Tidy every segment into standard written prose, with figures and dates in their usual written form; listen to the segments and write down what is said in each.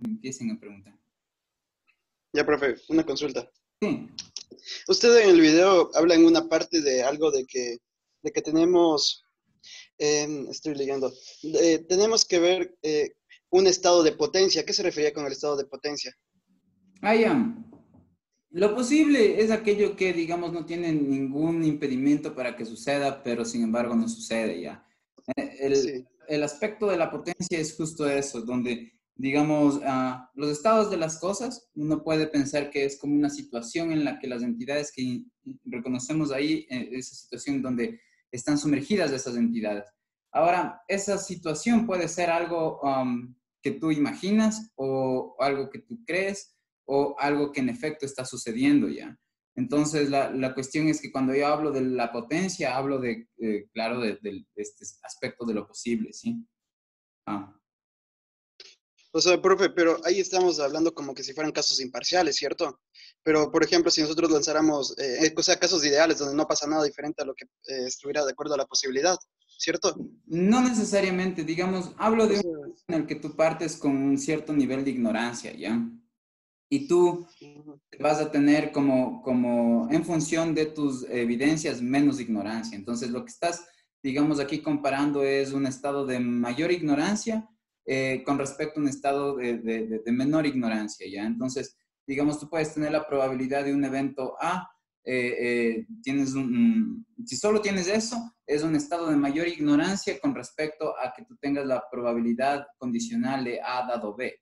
empiecen a preguntar. Ya, profe, una consulta. Sí. Usted en el video habla en una parte de algo de que tenemos, estoy leyendo, tenemos que ver un estado de potencia. ¿A qué se refería con el estado de potencia? Ah, ya. Lo posible es aquello que, digamos, no tiene ningún impedimento para que suceda, pero sin embargo no sucede ya. Sí. El aspecto de la potencia es justo eso, donde, digamos, los estados de las cosas, uno puede pensar que es como una situación en la que las entidades que reconocemos ahí, esa situación donde están sumergidas esas entidades. Ahora, esa situación puede ser algo que tú imaginas o algo que tú crees o algo que en efecto está sucediendo ya. Entonces, la cuestión es que cuando yo hablo de la potencia, hablo de, claro, de este aspecto de lo posible, ¿sí? Ah. O sea, profe, pero ahí estamos hablando como que si fueran casos imparciales, ¿cierto? Pero, por ejemplo, si nosotros lanzáramos, o sea, casos ideales donde no pasa nada diferente a lo que estuviera de acuerdo a la posibilidad, ¿cierto? No necesariamente, digamos, hablo O de un sea, caso en el que tú partes con un cierto nivel de ignorancia, ¿ya? Y tú ujú. vas a tener como en función de tus evidencias menos ignorancia. Entonces, lo que estás, digamos, aquí comparando es un estado de mayor ignorancia con respecto a un estado de menor ignorancia, ¿ya? Entonces, digamos, tú puedes tener la probabilidad de un evento A, si solo tienes eso, es un estado de mayor ignorancia con respecto a que tú tengas la probabilidad condicional de A dado B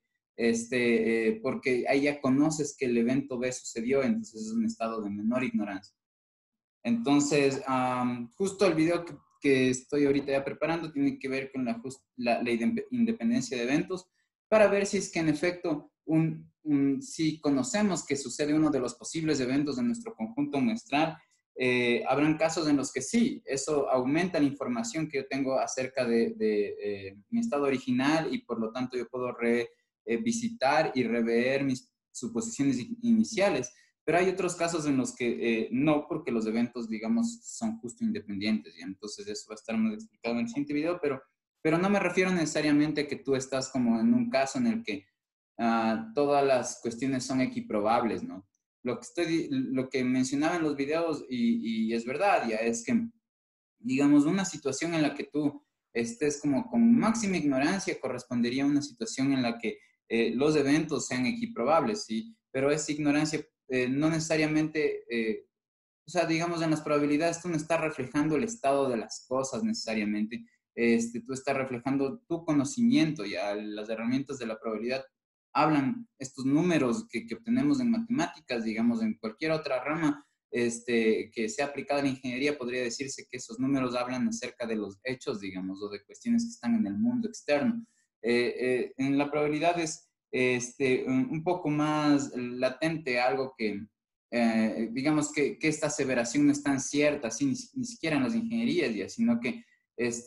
porque ahí ya conoces que el evento B sucedió, entonces es un estado de menor ignorancia. Entonces, justo el video que estoy ahorita ya preparando tiene que ver con la independencia de eventos para ver si es que en efecto, si conocemos que sucede uno de los posibles eventos de nuestro conjunto muestral, habrán casos en los que sí, eso aumenta la información que yo tengo acerca de mi estado original y por lo tanto yo puedo visitar y rever mis suposiciones iniciales. Pero hay otros casos en los que no, porque los eventos, digamos, son justo independientes. ¿Ya? Entonces eso va a estar más explicado en el siguiente video, pero no me refiero necesariamente a que tú estás como en un caso en el que todas las cuestiones son equiprobables, ¿no? Lo que mencionaba en los videos, y es verdad, ya es que, digamos, una situación en la que tú estés como con máxima ignorancia correspondería a una situación en la que los eventos sean equiprobables, ¿sí? Pero esa ignorancia no necesariamente, o sea, digamos, en las probabilidades tú no estás reflejando el estado de las cosas necesariamente, tú estás reflejando tu conocimiento, ya las herramientas de la probabilidad hablan estos números que obtenemos en matemáticas, digamos, en cualquier otra rama que sea aplicada a la ingeniería, podría decirse que esos números hablan acerca de los hechos, digamos, o de cuestiones que están en el mundo externo. En la probabilidad es un poco más latente, algo que, digamos que esta aseveración no es tan cierta, así, ni siquiera en las ingenierías, ya, sino que es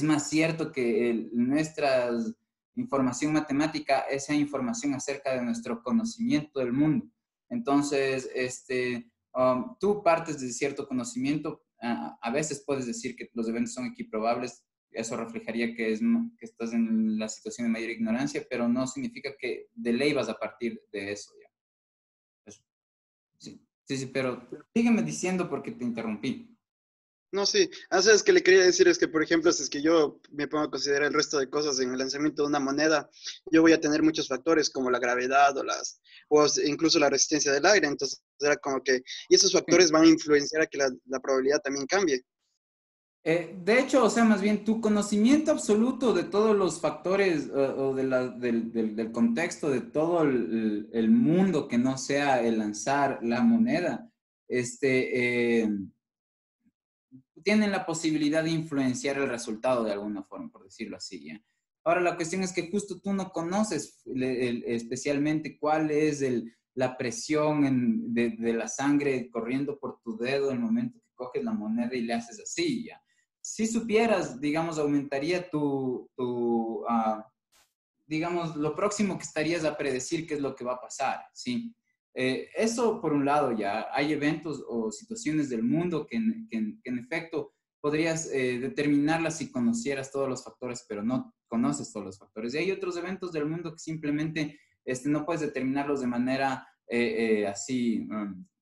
más cierto que nuestra información matemática, esa información acerca de nuestro conocimiento del mundo. Entonces, tú partes de cierto conocimiento, a veces puedes decir que los eventos son equiprobables, eso reflejaría que estás en la situación de mayor ignorancia, pero no significa que de ley vas a partir de eso. ¿Ya? Eso. Sí, sí, sí, pero sígueme diciendo porque te interrumpí. No, sí. O sea, es que le quería decir es que, por ejemplo, si es que yo me pongo a considerar el resto de cosas en el lanzamiento de una moneda, yo voy a tener muchos factores como la gravedad incluso la resistencia del aire. Entonces, era como que, y esos Sí. factores van a influenciar a que la probabilidad también cambie. De hecho, o sea, más bien tu conocimiento absoluto de todos los factores o del contexto de todo el mundo que no sea el lanzar la moneda, tienen la posibilidad de influenciar el resultado de alguna forma, por decirlo así, ¿ya? Ahora, la cuestión es que justo tú no conoces especialmente cuál es la presión de la sangre corriendo por tu dedo en el momento que coges la moneda y le haces así, ¿ya? Si supieras, digamos, aumentaría digamos, lo próximo que estarías a predecir qué es lo que va a pasar, ¿sí? Eso por un lado ya, hay eventos o situaciones del mundo que en efecto podrías determinarlas si conocieras todos los factores, pero no conoces todos los factores. Y hay otros eventos del mundo que simplemente no puedes determinarlos de manera así,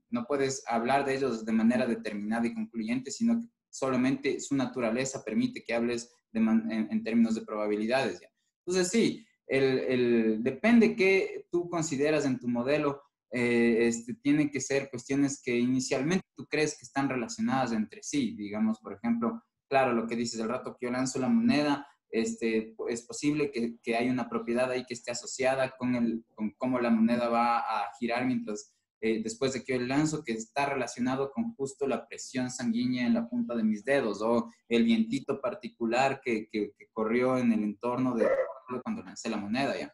no puedes hablar de ellos de manera determinada y concluyente, sino que solamente su naturaleza permite que hables en términos de probabilidades. ¿Ya? Entonces, sí, depende qué tú consideras en tu modelo, tienen que ser cuestiones que inicialmente tú crees que están relacionadas entre sí. Digamos, por ejemplo, claro, lo que dices, el rato que yo lanzo la moneda, es posible que haya una propiedad ahí que esté asociada con cómo la moneda va a girar mientras, después de que yo lanzo, que está relacionado con justo la presión sanguínea en la punta de mis dedos o el vientito particular que corrió en el entorno de cuando lancé la moneda, ¿ya?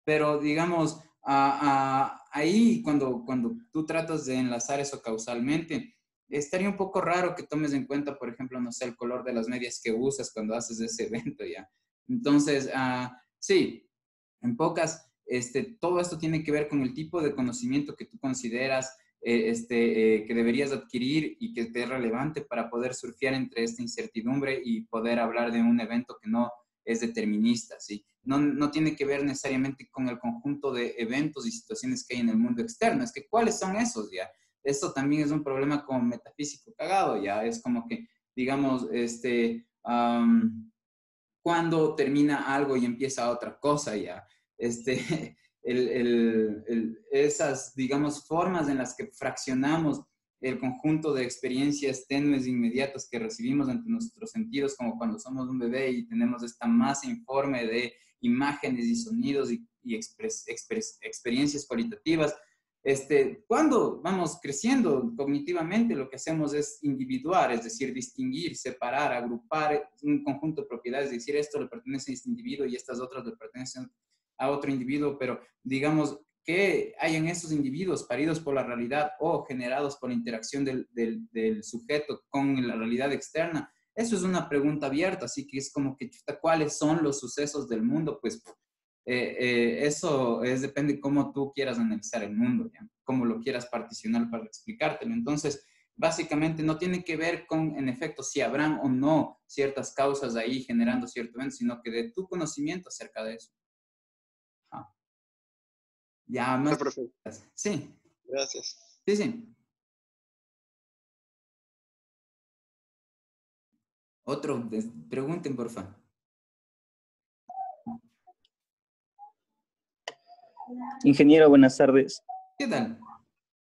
Pero digamos, ahí cuando tú tratas de enlazar eso causalmente, estaría un poco raro que tomes en cuenta, por ejemplo, no sé, el color de las medias que usas cuando haces ese evento, ¿ya? Entonces, sí, en pocas, todo esto tiene que ver con el tipo de conocimiento que tú consideras que deberías adquirir y que te es relevante para poder surfear entre esta incertidumbre y poder hablar de un evento que no es determinista, ¿sí? No tiene que ver necesariamente con el conjunto de eventos y situaciones que hay en el mundo externo, es que ¿cuáles son esos, ya? Esto también es un problema como metafísico cagado, ya, es como que, digamos, cuando termina algo y empieza otra cosa, ya, esas, digamos, formas en las que fraccionamos el conjunto de experiencias tenues e inmediatas que recibimos ante nuestros sentidos, como cuando somos un bebé y tenemos esta masa informe de imágenes y sonidos y experiencias cualitativas. Cuando vamos creciendo cognitivamente, lo que hacemos es individuar, es decir, distinguir, separar, agrupar un conjunto de propiedades, es decir, esto le pertenece a este individuo y estas otras le pertenecen a otro individuo, pero digamos que hay en esos individuos paridos por la realidad o generados por la interacción del sujeto con la realidad externa. Eso es una pregunta abierta, así que es como que, ¿cuáles son los sucesos del mundo? Pues eso depende de cómo tú quieras analizar el mundo, ¿ya? Cómo lo quieras particionar para explicártelo. Entonces, básicamente no tiene que ver con, en efecto, si habrán o no ciertas causas ahí generando cierto evento, sino que de tu conocimiento acerca de eso. Ya, más. Perfecto. Sí, Gracias. sí, sí. Otro, pregunten, por favor. Ingeniero, buenas tardes. ¿Qué tal?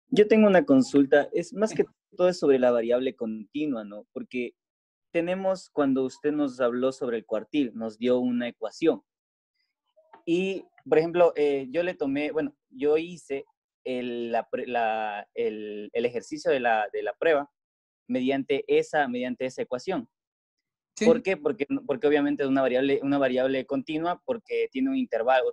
Yo tengo una consulta, es más que todo sobre la variable continua, ¿no? Porque tenemos, cuando usted nos habló sobre el cuartil, nos dio una ecuación. Y, por ejemplo, yo le tomé, bueno, yo hice el ejercicio de la prueba mediante esa ecuación. Sí. ¿Por qué? Porque obviamente es una variable continua porque tiene un intervalo,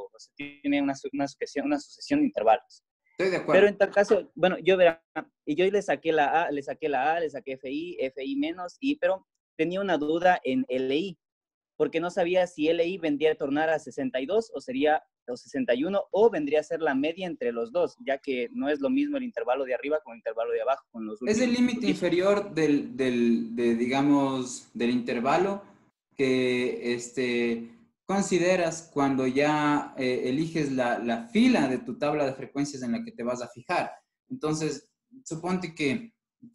o sea, tiene una sucesión de intervalos. Estoy de acuerdo. Pero en tal caso, bueno, yo verá, y yo le saqué la A, le saqué FI menos, pero tenía una duda en LI, porque no sabía si LI vendría a tornar a 62 o sería 61 o vendría a ser la media entre los dos, ya que no es lo mismo el intervalo de arriba con el intervalo de abajo. Con los es el límite inferior digamos, del intervalo que consideras cuando ya eliges la fila de tu tabla de frecuencias en la que te vas a fijar. Entonces, suponte que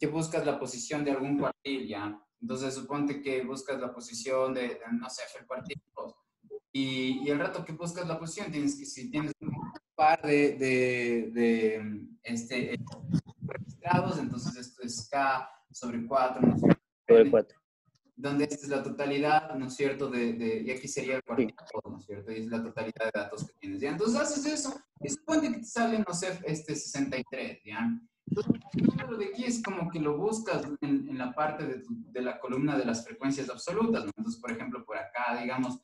buscas la posición de algún cuartil, ¿ya? Entonces, suponte que buscas la posición de no sé, el cuartil 2. Y el rato que buscas la posición, si tienes un par registrados, entonces esto es K sobre 4, ¿no es cierto? Sobre 4. Donde esta es la totalidad, ¿no es cierto? Y aquí sería el cuartil, ¿no es cierto? Y es la totalidad de datos que tienes, ¿ya? Entonces haces eso y supone que te sale, no sé, 63, ¿ya? Entonces, el número de aquí es como que lo buscas en la parte de la columna de las frecuencias absolutas, ¿no? Entonces, por ejemplo, por acá, digamos,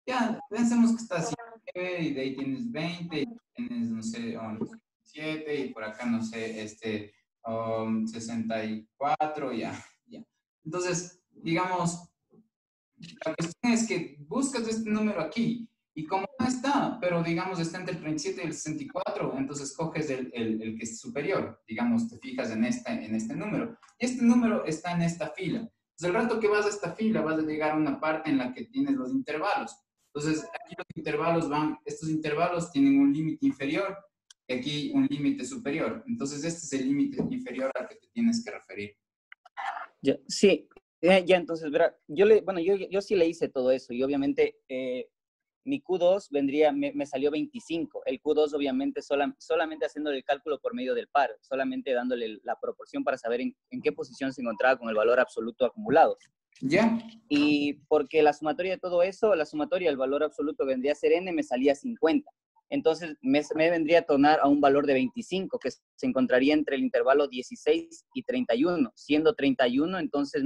ya, pensemos que está así, y de ahí tienes 20, y tienes, no sé, 7, y por acá, no sé, 64, ya. Entonces, digamos, la cuestión es que buscas este número aquí, y como no está, pero digamos está entre el 37 y el 64, entonces coges el que es superior, digamos, te fijas en este número, y este número está en esta fila. Entonces, el rato que vas a esta fila, vas a llegar a una parte en la que tienes los intervalos. Entonces, aquí los intervalos estos intervalos tienen un límite inferior y aquí un límite superior. Entonces, este es el límite inferior al que te tienes que referir. Ya, sí, ya entonces, verá, bueno, yo sí le hice todo eso y obviamente mi Q2 me salió 25. El Q2 obviamente solamente haciéndole el cálculo por medio del par, solamente dándole la proporción para saber en qué posición se encontraba con el valor absoluto acumulado. ¿Ya? Y porque la sumatoria de todo eso, la sumatoria del valor absoluto vendría a ser n, me salía 50. Entonces me vendría a tornar a un valor de 25, que se encontraría entre el intervalo 16 y 31. Siendo 31, entonces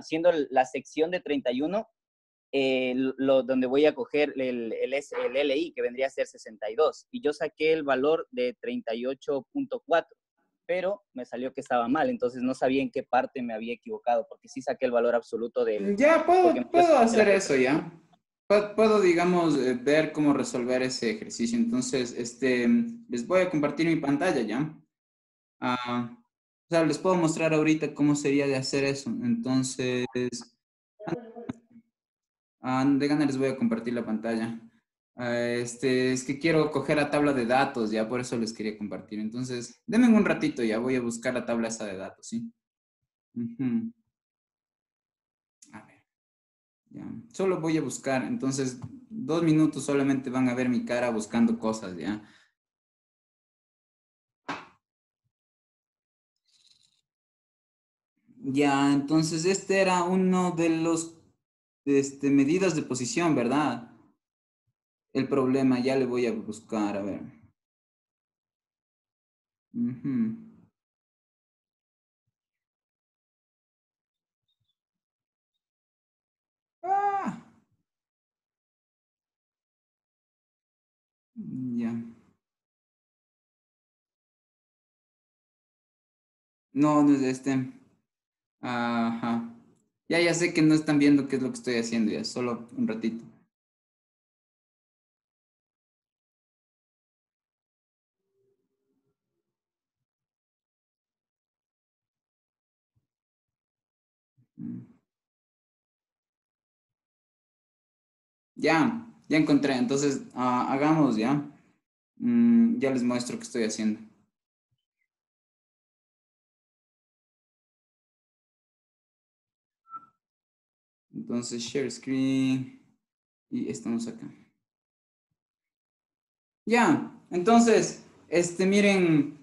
siendo la sección de 31, donde voy a coger el LI, que vendría a ser 62. Y yo saqué el valor de 38.4, pero me salió que estaba mal, entonces no sabía en qué parte me había equivocado, porque sí saqué el valor absoluto del... Ya, Porque puedo hacer eso, ¿ya? Puedo, digamos, ver cómo resolver ese ejercicio. Entonces, les voy a compartir mi pantalla, ¿ya? O sea, les puedo mostrar ahorita cómo sería de hacer eso. Entonces, de gana les voy a compartir la pantalla. Es que quiero coger la tabla de datos, ya por eso les quería compartir. Entonces, denme un ratito, ya voy a buscar la tabla esa de datos, ¿sí? Ujú. A ver, ya. Solo voy a buscar, entonces, 2 minutos solamente van a ver mi cara buscando cosas, ¿ya? Ya, entonces este era uno de los medidas de posición, ¿verdad? El problema, ya le voy a buscar, a ver. Ujú. Ah, ya. No, no es este. Ajá. Ya sé que no están viendo qué es lo que estoy haciendo ya, solo un ratito. Mm. Ya encontré. Entonces, hagamos ya. Ya les muestro qué estoy haciendo. Entonces, share screen. Y estamos acá. Ya, entonces, miren,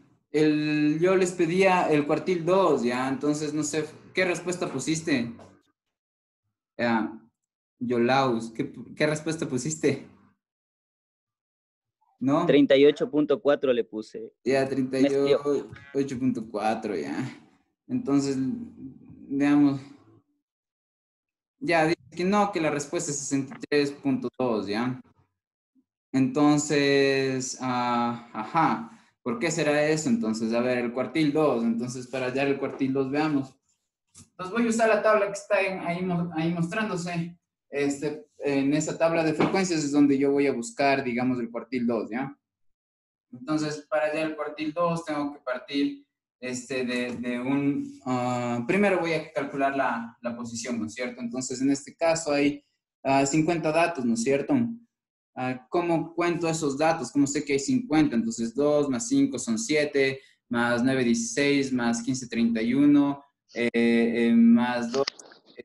yo les pedía el cuartil 2 ya, entonces no sé, ¿qué respuesta pusiste? Ya, Yolaus, ¿qué respuesta pusiste? ¿No? 38.4 le puse. Ya, treinta Me y salió. 8.4 ya. Entonces, veamos. Ya, dice que no, que la respuesta es 63.2 ya. Entonces, ajá, ¿por qué será eso? Entonces, a ver, el cuartil 2, entonces para hallar el cuartil 2 veamos. Entonces voy a usar la tabla que está ahí mostrándose. En esa tabla de frecuencias es donde yo voy a buscar, digamos, el cuartil 2, ¿ya? Entonces, para hallar el cuartil 2 tengo que partir primero voy a calcular la posición, ¿no es cierto? Entonces, en este caso hay 50 datos, ¿no es cierto? ¿Cómo cuento esos datos? ¿Cómo sé que hay 50? Entonces, 2 más 5 son 7, más 9, 16, más 15, 31, más 2,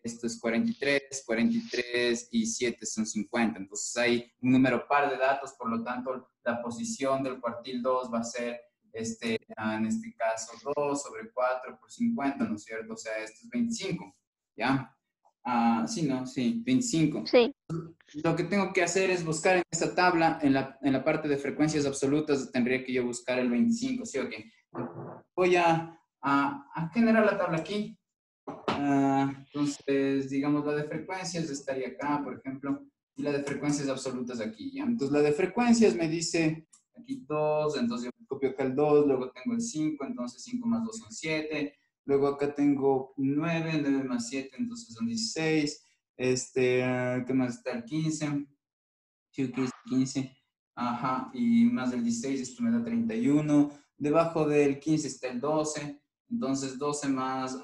esto es 43 y 7 son 50. Entonces, hay un número par de datos, por lo tanto, la posición del cuartil 2 va a ser, en este caso, 2 sobre 4 por 50, ¿no es cierto? O sea, esto es 25, ¿ya? Sí, ¿no? Sí, 25. Sí. Lo que tengo que hacer es buscar en esta tabla, en la parte de frecuencias absolutas, tendría que yo buscar el 25, ¿sí o qué? Voy a generar la tabla aquí. Entonces, digamos, la de frecuencias estaría acá, por ejemplo, y la de frecuencias absolutas aquí, ¿ya? Entonces, la de frecuencias me dice aquí 2, entonces yo copio acá el 2, luego tengo el 5, entonces 5 más 2 son 7, luego acá tengo 9, 9 más 7, entonces son 16, ¿qué más está? El 15, sí, 15, ajá, y más del 16, esto me da 31, debajo del 15 está el 12, entonces 12 más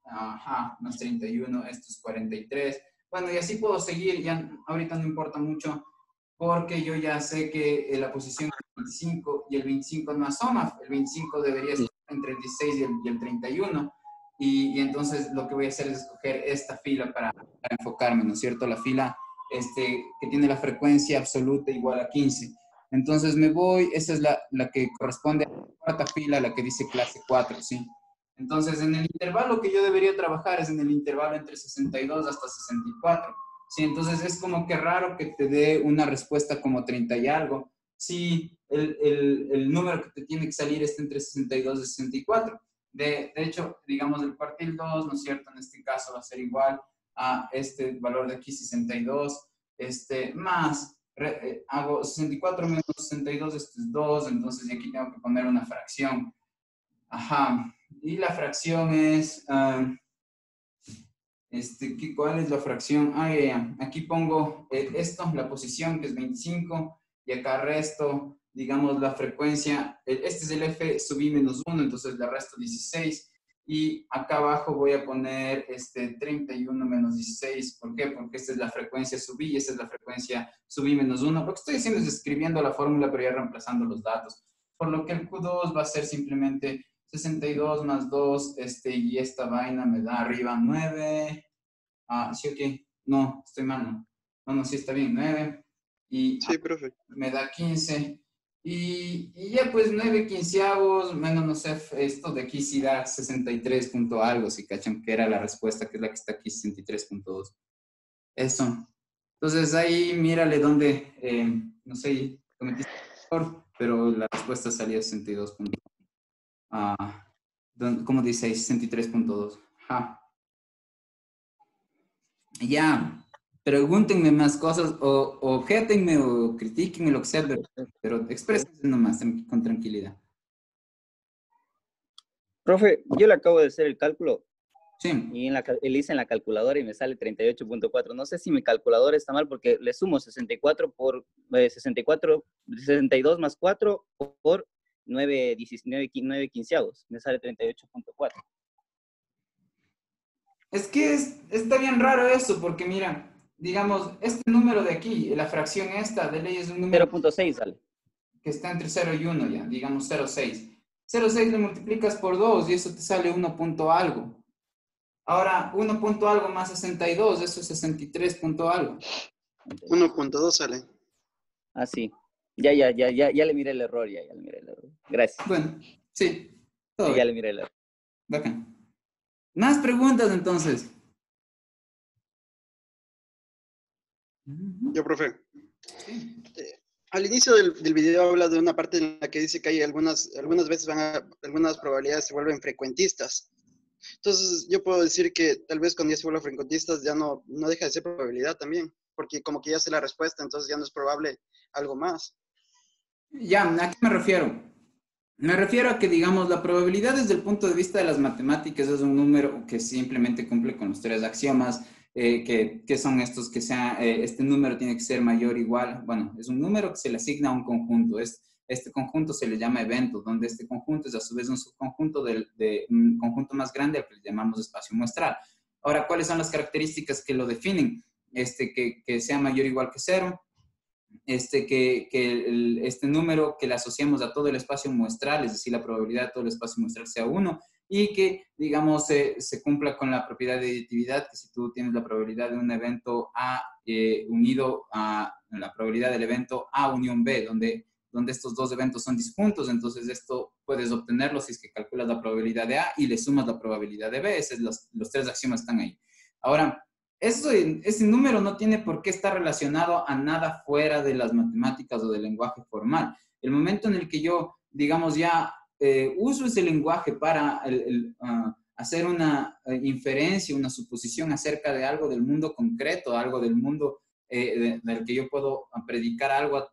ajá, más 31, esto es 43. Bueno, y así puedo seguir, ya ahorita no importa mucho, porque yo ya sé que la posición es 25 y el 25 no asoma, el 25 debería estar entre el 16 y el 31, y entonces lo que voy a hacer es escoger esta fila para enfocarme, ¿no es cierto? La fila que tiene la frecuencia absoluta igual a 15. Entonces me voy, esa es la que corresponde a la cuarta fila, la que dice clase 4, ¿sí? Entonces, en el intervalo que yo debería trabajar es en el intervalo entre 62 hasta 64. Sí, entonces es como que raro que te dé una respuesta como 30 y algo. Si el número que te tiene que salir está entre 62 y 64. De hecho, digamos, el cuartil 2, ¿no es cierto? En este caso va a ser igual a este valor de aquí, 62, más, hago 64 menos 62, esto es 2, entonces aquí tengo que poner una fracción. Ajá, y la fracción es, ¿cuál es la fracción? Aquí pongo esto, la posición, que es 25, y acá resto, digamos, la frecuencia, este es el F sub I menos 1, entonces le resto 16, y acá abajo voy a poner 31 menos 16, ¿por qué? Porque esta es la frecuencia sub I, y esta es la frecuencia sub I menos 1, lo que estoy haciendo es escribiendo la fórmula, pero ya reemplazando los datos, por lo que el Q2 va a ser simplemente 62 más 2, y esta vaina me da arriba 9. Sí, ok. No, estoy mal, ¿no? No, sí está bien, 9. Y Sí, profe. me da 15. Y ya pues 9 quinceavos, menos, no sé, esto de aquí sí da 63 punto algo, si cachan que era la respuesta, que es la que está aquí, 63.2. Eso. Entonces ahí mírale dónde, no sé, cometiste error, pero la respuesta salía 62. ¿Cómo dice ahí? 63.2. Ajá. Ya, pregúntenme más cosas o objetenme o critíquenme lo que sea, pero exprésense nomás con tranquilidad. Profe, yo le acabo de hacer el cálculo Sí. y le hice en la calculadora y me sale 38.4. No sé si mi calculadora está mal porque le sumo 64 por 64, 62 más 4 por 9, 19, 9 quinceavos. Me sale 38.4. Es que está bien raro eso, porque mira, digamos, este número de aquí, la fracción esta de ley es un número 0.6 sale. que está entre 0 y 1 ya, digamos 0.6. 0.6 lo multiplicas por 2 y eso te sale 1 punto algo. Ahora, 1 punto algo más 62, eso es 63 punto algo. 1.2 sale. Ah, sí. Ya le miré el error, ya le miré el error. Gracias. Bueno, sí. Todo Sí, bien. ya le miré el error. Bacán. Más preguntas entonces. Yo, profe. Sí. Al inicio del video habla de una parte en la que dice que hay algunas veces algunas probabilidades se vuelven frecuentistas. Entonces, yo puedo decir que tal vez cuando ya se vuelven frecuentistas ya no deja de ser probabilidad también, porque como que ya sé la respuesta, entonces ya no es probable algo más. Ya, ¿a qué me refiero? Me refiero a que, digamos, la probabilidad desde el punto de vista de las matemáticas es un número que simplemente cumple con los tres axiomas, que son estos, este número tiene que ser mayor o igual. Bueno, es un número que se le asigna a un conjunto. Este conjunto se le llama evento, donde este conjunto es a su vez un subconjunto de un conjunto más grande al que le llamamos espacio muestral. Ahora, ¿cuáles son las características que lo definen? Que sea mayor o igual que cero. Este número que le asociamos a todo el espacio muestral, es decir, la probabilidad de todo el espacio muestral sea 1, y que, digamos, se cumpla con la propiedad de aditividad, que si tú tienes la probabilidad de un evento A unido a la probabilidad del evento A unión B, donde estos dos eventos son disjuntos, entonces esto puedes obtenerlo si es que calculas la probabilidad de A y le sumas la probabilidad de B, los tres axiomas están ahí. Ahora, ese número no tiene por qué estar relacionado a nada fuera de las matemáticas o del lenguaje formal. El momento en el que yo, digamos, ya uso ese lenguaje para hacer una inferencia, una suposición acerca de algo del mundo concreto, algo del mundo del que yo puedo predicar algo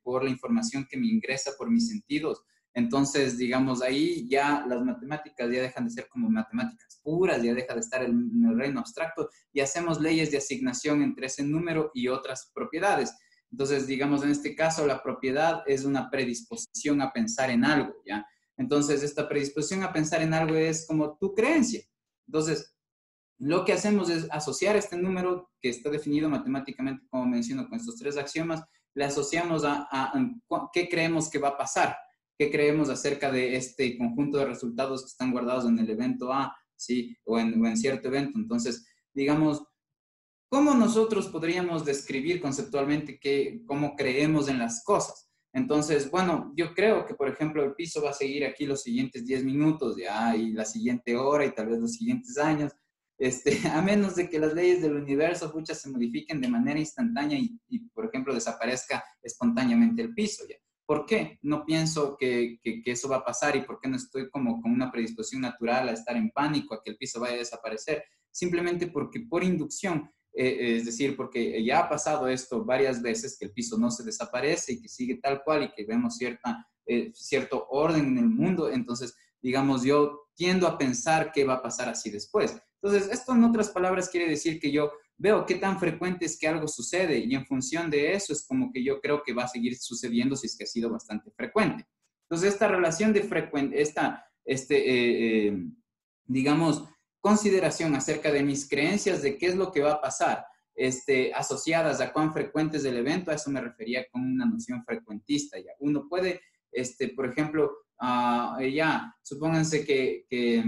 por la información que me ingresa por mis sentidos. Entonces, digamos, ahí ya las matemáticas ya dejan de ser como matemáticas puras, ya deja de estar en el reino abstracto y hacemos leyes de asignación entre ese número y otras propiedades. Entonces, digamos, en este caso, la propiedad es una predisposición a pensar en algo, ¿ya? Entonces, esta predisposición a pensar en algo es como tu creencia. Entonces, lo que hacemos es asociar este número que está definido matemáticamente, como menciono, con estos tres axiomas, le asociamos a qué creemos que va a pasar, qué creemos acerca de este conjunto de resultados que están guardados en el evento A, ¿sí? O en cierto evento. Entonces, digamos, ¿cómo nosotros podríamos describir conceptualmente cómo creemos en las cosas? Entonces, bueno, yo creo que, por ejemplo, el piso va a seguir aquí los siguientes 10 minutos, ya, y la siguiente hora, y tal vez los siguientes años, a menos de que las leyes del universo, pucha, se modifiquen de manera instantánea por ejemplo, desaparezca espontáneamente el piso, ya. ¿Por qué no pienso que eso va a pasar y por qué no estoy como con una predisposición natural a estar en pánico, a que el piso vaya a desaparecer? Simplemente porque por inducción, es decir, porque ya ha pasado esto varias veces, que el piso no se desaparece y que sigue tal cual y que vemos cierto orden en el mundo. Entonces, digamos, yo tiendo a pensar qué va a pasar así después. Entonces, esto en otras palabras quiere decir que yo veo qué tan frecuente es que algo sucede y en función de eso es como que yo creo que va a seguir sucediendo si es que ha sido bastante frecuente. Entonces, esta relación de frecuente, digamos, consideración acerca de mis creencias de qué es lo que va a pasar, asociadas a cuán frecuente es el evento, a eso me refería con una noción frecuentista. Ya. Uno puede, por ejemplo, supónganse que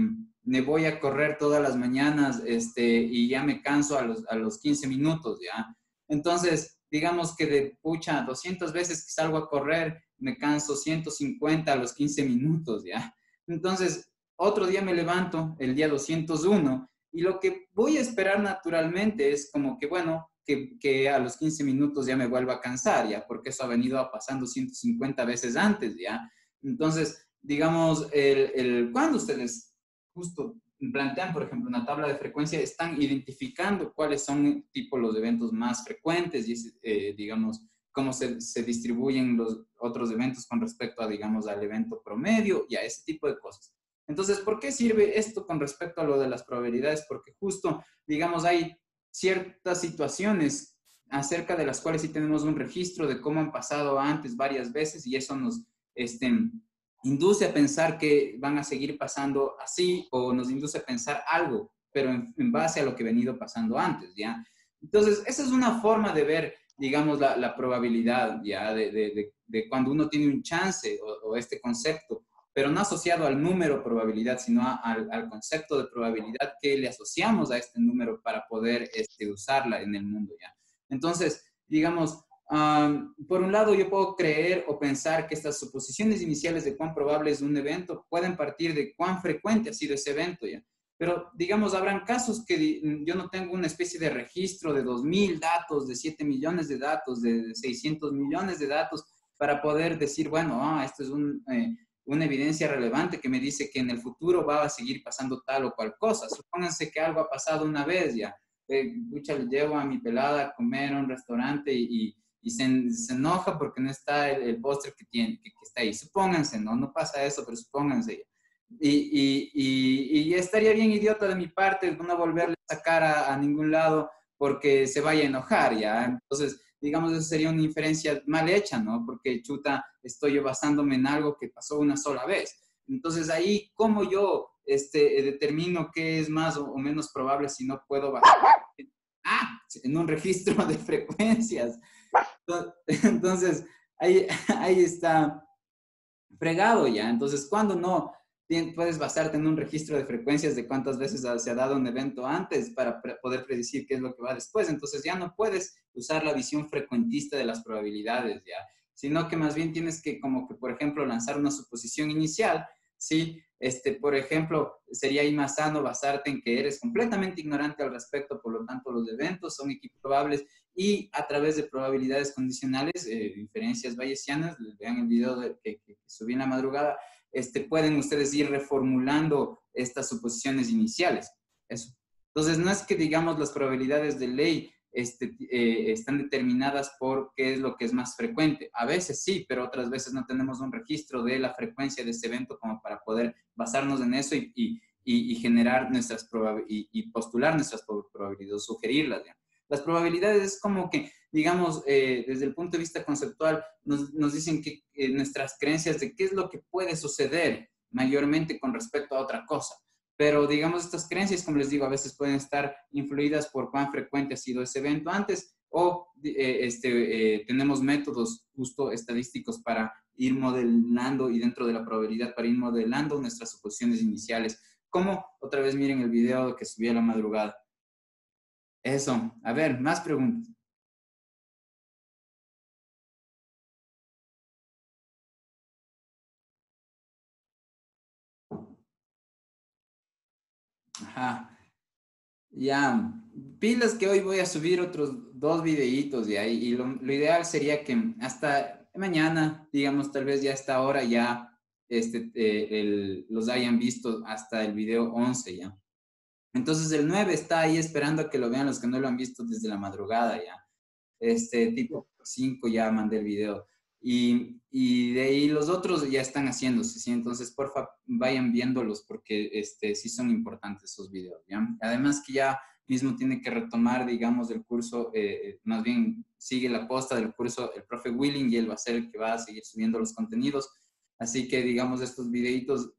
me voy a correr todas las mañanas y ya me canso a los 15 minutos, ¿ya? Entonces, digamos que de 200 veces que salgo a correr, me canso 150 a los 15 minutos, ¿ya? Entonces, otro día me levanto, el día 201, y lo que voy a esperar naturalmente es como que, bueno, que a los 15 minutos ya me vuelva a cansar, ¿ya? Porque eso ha venido pasando 150 veces antes, ¿ya? Entonces, digamos, cuando ustedes justo plantean, por ejemplo, una tabla de frecuencia, están identificando cuáles son tipo los eventos más frecuentes y, digamos, cómo se distribuyen los otros eventos con respecto a, digamos, al evento promedio y a ese tipo de cosas. Entonces, ¿por qué sirve esto con respecto a lo de las probabilidades? Porque justo, digamos, hay ciertas situaciones acerca de las cuales sí tenemos un registro de cómo han pasado antes varias veces y eso nos induce a pensar que van a seguir pasando así o nos induce a pensar algo, pero en base a lo que ha venido pasando antes, ¿ya? Entonces, esa es una forma de ver, digamos, la probabilidad, ¿ya? De cuando uno tiene un chance o este concepto, pero no asociado al número probabilidad, sino al concepto de probabilidad que le asociamos a este número para poder usarla en el mundo, ¿ya? Entonces, digamos, por un lado, yo puedo creer o pensar que estas suposiciones iniciales de cuán probable es un evento pueden partir de cuán frecuente ha sido ese evento, ¿ya? Pero, digamos, habrán casos que yo no tengo una especie de registro de 2.000 datos, de 7 millones de datos, de 600 millones de datos, para poder decir, bueno, esto es una evidencia relevante que me dice que en el futuro va a seguir pasando tal o cual cosa. Supónganse que algo ha pasado una vez, ya. Le llevo a mi pelada a comer a un restaurante y se enoja porque no está el postre que está ahí. Supónganse, no pasa eso, pero supónganse. Y estaría bien idiota de mi parte no volverle a sacar a ningún lado porque se vaya a enojar, ¿ya? Entonces, digamos, eso sería una inferencia mal hecha, ¿no? Porque chuta, estoy yo basándome en algo que pasó una sola vez. Entonces, ahí, ¿cómo yo determino qué es más o menos probable si no puedo basar en un registro de frecuencias? Entonces, ahí está fregado ya. Entonces, ¿cuándo no puedes basarte en un registro de frecuencias de cuántas veces se ha dado un evento antes para poder predecir qué es lo que va después? Entonces, ya no puedes usar la visión frecuentista de las probabilidades, ya, sino que más bien tienes que, como que, por ejemplo, lanzar una suposición inicial, ¿sí? Por ejemplo, sería ahí más sano basarte en que eres completamente ignorante al respecto, por lo tanto, los eventos son equiprobables y a través de probabilidades condicionales, inferencias bayesianas, vean el video que subí en la madrugada, pueden ustedes ir reformulando estas suposiciones iniciales. Eso. Entonces, no es que digamos las probabilidades de ley están determinadas por qué es lo que es más frecuente. A veces sí, pero otras veces no tenemos un registro de la frecuencia de ese evento como para poder basarnos en eso y generar y postular nuestras probabilidades, sugerirlas. ¿Ya? Las probabilidades es como que, digamos, desde el punto de vista conceptual, nos dicen que nuestras creencias de qué es lo que puede suceder mayormente con respecto a otra cosa. Pero, digamos, estas creencias, como les digo, a veces pueden estar influidas por cuán frecuente ha sido ese evento antes o tenemos métodos justo estadísticos para ir modelando y dentro de la probabilidad para ir modelando nuestras suposiciones iniciales. Como otra vez miren el video que subí a la madrugada. Eso. A ver, más preguntas. Ajá. Ya, pilas que hoy voy a subir otros 2 videitos ya, y lo ideal sería que hasta mañana, digamos, tal vez ya a esta hora ya los hayan visto hasta el video 11 ya. Entonces el 9 está ahí esperando a que lo vean los que no lo han visto desde la madrugada ya. Tipo 5 ya mandé el video. Y de ahí los otros ya están haciéndose, ¿sí? Entonces, porfa, vayan viéndolos porque sí son importantes esos videos, ¿ya? Además que ya mismo tiene que retomar, digamos, el curso, más bien sigue la posta del curso el profe Willing y él va a ser el que va a seguir subiendo los contenidos. Así que, digamos, estos videitos,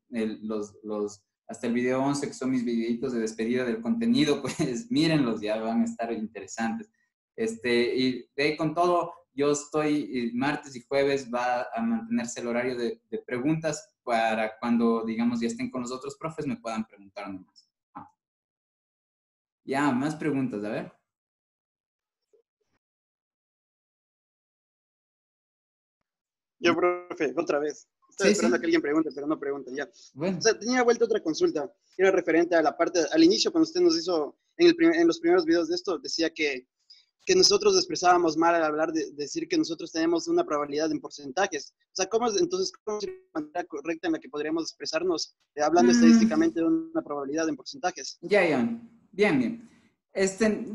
hasta el video 11, que son mis videitos de despedida del contenido, pues mírenlos, ya van a estar interesantes. Y de ahí con todo, yo estoy martes y jueves va a mantenerse el horario de preguntas para cuando, digamos, ya estén con los otros profes me puedan preguntar nomás. Ya, más preguntas, a ver. Yo, profe, otra vez. Estaba Sí, esperando a sí. que alguien pregunte, pero no pregunten ya. Bueno. O sea, tenía vuelta otra consulta. Era referente a la parte, al inicio, cuando usted nos hizo, en los primeros videos de esto, decía que nosotros expresábamos mal al hablar de decir que nosotros tenemos una probabilidad en porcentajes. O sea, entonces, ¿cómo es la manera correcta en la que podríamos expresarnos hablando estadísticamente de una probabilidad en porcentajes? Ya, ya. Bien, bien.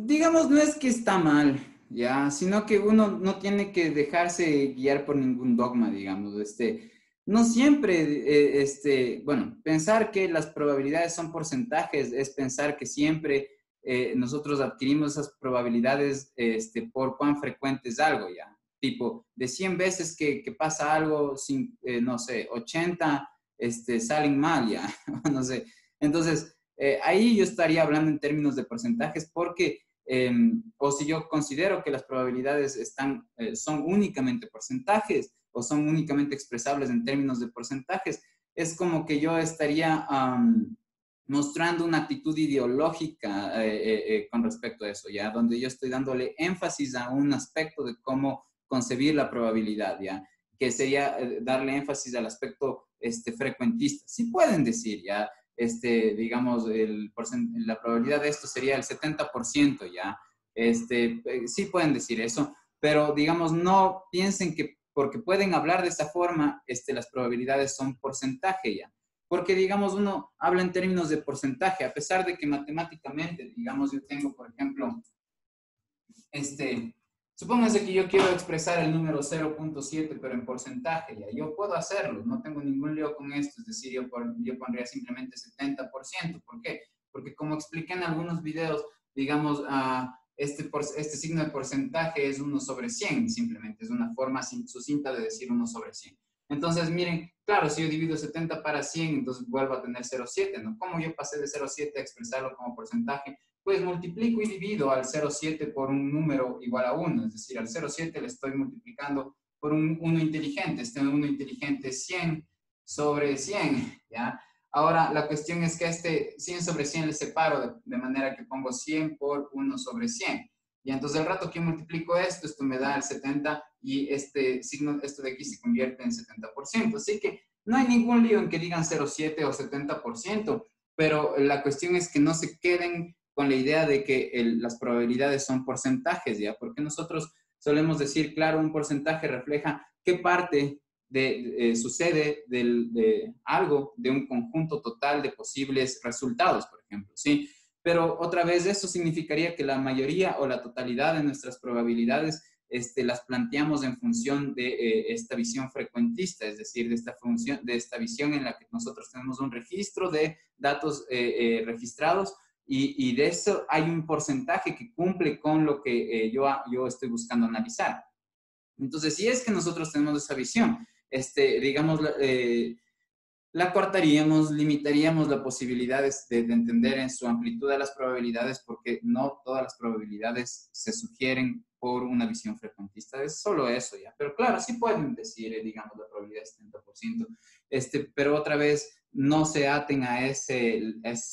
Digamos, no es que está mal, ya, sino que uno no tiene que dejarse guiar por ningún dogma, digamos. No siempre, bueno, pensar que las probabilidades son porcentajes es pensar que siempre nosotros adquirimos esas probabilidades por cuán frecuente es algo, ya. Tipo, de 100 veces que pasa algo, no sé, 80 salen mal, ya, no sé. Entonces, ahí yo estaría hablando en términos de porcentajes porque, o si yo considero que las probabilidades son únicamente porcentajes o son únicamente expresables en términos de porcentajes, es como que yo estaría mostrando una actitud ideológica con respecto a eso, ¿ya? Donde yo estoy dándole énfasis a un aspecto de cómo concebir la probabilidad, ¿ya? Que sería darle énfasis al aspecto frecuentista. Sí pueden decir, ¿ya? Digamos, la probabilidad de esto sería el 70%, ¿ya? Sí pueden decir eso, pero digamos, no piensen que porque pueden hablar de esa forma, las probabilidades son porcentaje, ¿ya? Porque, digamos, uno habla en términos de porcentaje, a pesar de que matemáticamente, digamos, yo tengo, por ejemplo, supóngase que yo quiero expresar el número 0.7, pero en porcentaje, ya, yo puedo hacerlo, no tengo ningún lío con esto, es decir, yo pondría simplemente 70%, ¿por qué? Porque como expliqué en algunos videos, digamos, este signo de porcentaje es 1/100, simplemente, es una forma sucinta de decir 1/100. Entonces, miren, claro, si yo divido 70 para 100, entonces vuelvo a tener 0,7, ¿no? ¿Cómo yo pasé de 0,7 a expresarlo como porcentaje? Pues multiplico y divido al 0,7 por un número igual a 1, es decir, al 0,7 le estoy multiplicando por un 1 inteligente, este 1 inteligente es 100 sobre 100, ¿ya? Ahora, la cuestión es que 100 sobre 100 le separo de manera que pongo 100 por 1 sobre 100. Y entonces el rato que multiplico esto me da el 70 y esto de aquí se convierte en 70%. Así que no hay ningún lío en que digan 0,7 o 70%, pero la cuestión es que no se queden con la idea de que las probabilidades son porcentajes, ¿ya? Porque nosotros solemos decir, claro, un porcentaje refleja qué parte sucede de algo, de un conjunto total de posibles resultados, por ejemplo, ¿sí? Pero otra vez eso significaría que la mayoría o la totalidad de nuestras probabilidades las planteamos en función de esta visión frecuentista, es decir, de esta visión en la que nosotros tenemos un registro de datos registrados y de eso hay un porcentaje que cumple con lo que yo estoy buscando analizar. Entonces, si es que nosotros tenemos esa visión, digamos, la cortaríamos, limitaríamos las posibilidades de entender en su amplitud de las probabilidades, porque no todas las probabilidades se sugieren por una visión frecuentista. Es solo eso ya. Pero claro, sí pueden decir, digamos, la probabilidad es 70%, pero otra vez no se aten a ese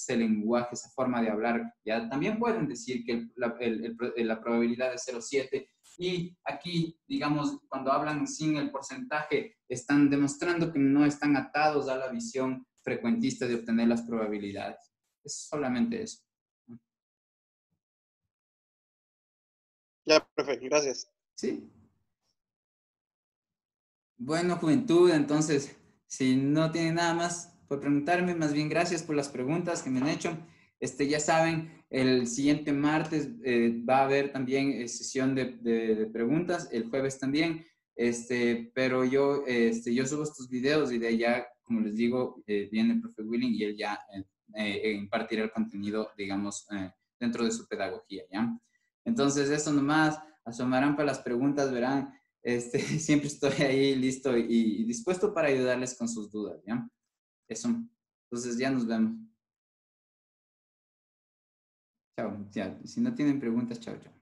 lenguaje, esa forma de hablar. Ya también pueden decir que la probabilidad es 0,7. Y aquí, digamos, cuando hablan sin el porcentaje, están demostrando que no están atados a la visión frecuentista de obtener las probabilidades. Es solamente eso. Ya, profe, gracias. Sí. Bueno, juventud, entonces, si no tienen nada más por preguntarme, más bien gracias por las preguntas que me han hecho. Ya saben, el siguiente martes va a haber también sesión de preguntas, el jueves también, pero yo subo estos videos y de allá, como les digo, viene el profe Willing y él ya impartirá el contenido, digamos, dentro de su pedagogía, ¿ya? Entonces, eso nomás, asomarán para las preguntas, verán. Siempre estoy ahí listo y dispuesto para ayudarles con sus dudas, ¿ya? Eso. Entonces ya nos vemos. Chao. Ya. Si no tienen preguntas, chao, chao.